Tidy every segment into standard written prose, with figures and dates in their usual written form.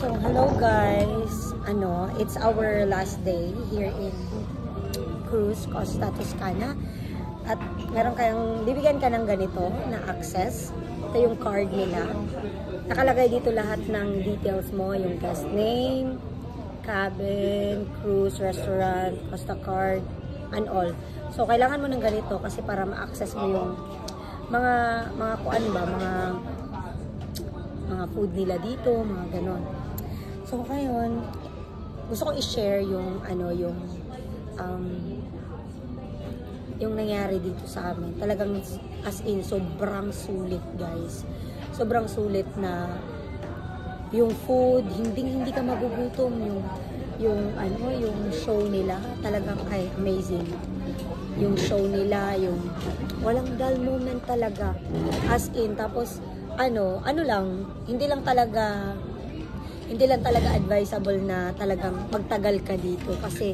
So, hello guys. It's our last day here in Cruise Costa Toscana. At meron bibigyan ka ng ganito na access. Ito yung card nila. Nakalagay dito lahat ng details mo, yung guest name, cabin, cruise, restaurant, Costa card, and all. So, kailangan mo ng ganito kasi para ma-access mo yung mga kuan ba, mga food nila dito, mga ganon. So, ngayon, gusto kong i-share yung nangyari dito sa amin. Talagang as in, sobrang sulit, guys. Sobrang sulit na yung food, hindi ka magugutom. Yung show nila, talagang amazing. Yung show nila, yung walang dull moment talaga. As in, tapos, hindi lang talaga advisable na talagang magtagal ka dito kasi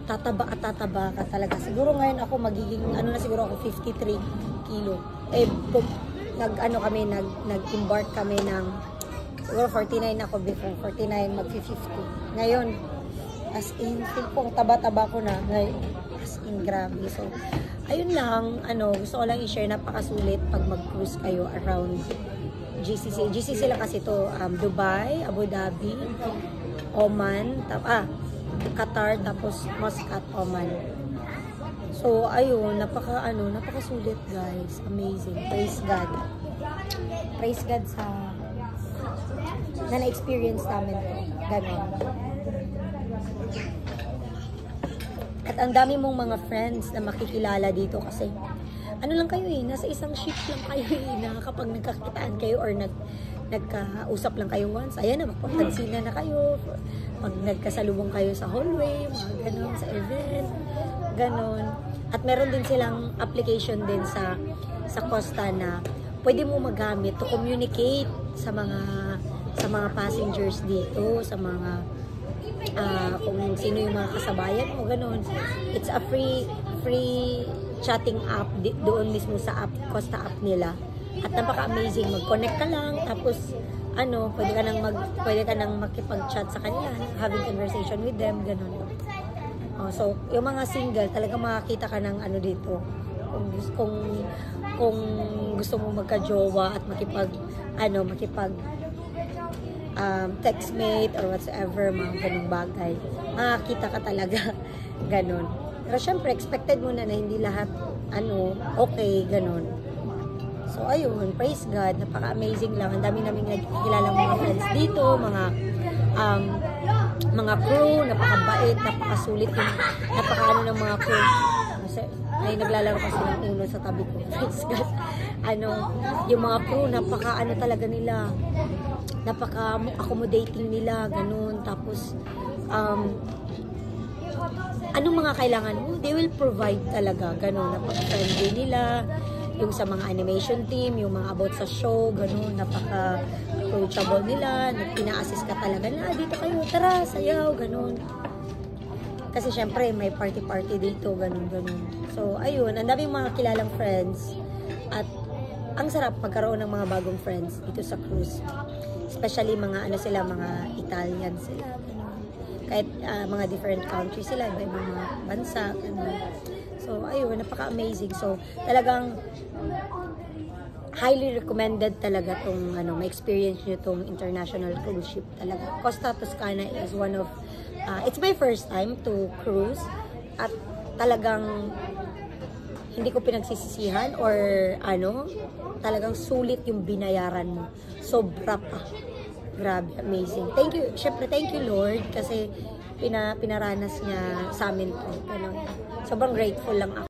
tataba ka talaga. Siguro ngayon ako magiging, siguro ako 53 kilo. Nag-embark kami ng, siguro 49 ako before, 49 mag-50. Ngayon, as in, feel ko, taba-taba ko na. Ngayon, as in, grabe. So, ayun lang, gusto ko lang i-share, napakasulit pag mag-cruise kayo around GCC. GCC lang kasi to, Dubai, Abu Dhabi, Oman, Qatar, tapos Muscat, Oman. So, ayun, napakasulit guys. Amazing. Praise God. Praise God na na-experience namin to. Ganun. At ang dami mong mga friends na makikilala dito kasi lang kayo nasa isang ship lang kayo na kapag nagkakitaan kayo or nagkausap lang kayo once, ayan na, magpapansinan na kayo, pag nagkasalubong kayo sa hallway, mga ganon, sa event, ganon. At meron din silang application din sa Costa na pwede mo magamit to communicate sa mga passengers dito, sa mga kung sino yung mga kasabayan mo, ganon. It's a free chatting app doon mismo sa Costa app nila. At napaka-amazing. Mag-connect ka lang, tapos pwede ka nang makipag-chat sa kanila, having conversation with them, ganun. So, yung mga single, talagang makakita ka ng dito. Kung gusto mo magka-jowa at makipag textmate or whatsoever, mga ganung bagay. Makakita ka talaga, ganun. Pero syempre, expected mo na hindi lahat, okay, ganun. So, ayun, praise God, napaka-amazing lang. Ang dami naming nagkikilalang mga friends dito, mga crew, napakabait, napakasulit yung, ng mga crew. Kasi, ay naglalaro kasi ng uno sa tabi ko. Praise God. Yung mga crew, talaga nila, napaka-accommodating nila, ganun. Tapos, anong mga kailangan mo, they will provide talaga, gano'n, napaka-friendly nila, yung sa mga animation team, yung mga about sa show, gano'n, napaka-approachable nila, pina-assist ka talaga na, dito kayo, tara, sayaw, gano'n. Kasi syempre, may party-party dito, gano'n. So, ayun, ang daming mga kilalang friends, at ang sarap magkaroon ng mga bagong friends dito sa cruise. Especially mga, mga Italian sila, gano'n. Kahit mga different countries sila, iba mga bansa, So, ayun, napaka-amazing. So, talagang highly recommended talaga tong, ma-experience nyo tong international cruise ship talaga. Costa Toscana is one of, it's my first time to cruise, at talagang hindi ko pinagsisisihan or talagang sulit yung binayaran mo. Sobra pa. Grabe, amazing. Thank you, syempre, thank you Lord kasi pinaranas niya sa amin to. Sobrang grateful lang ako.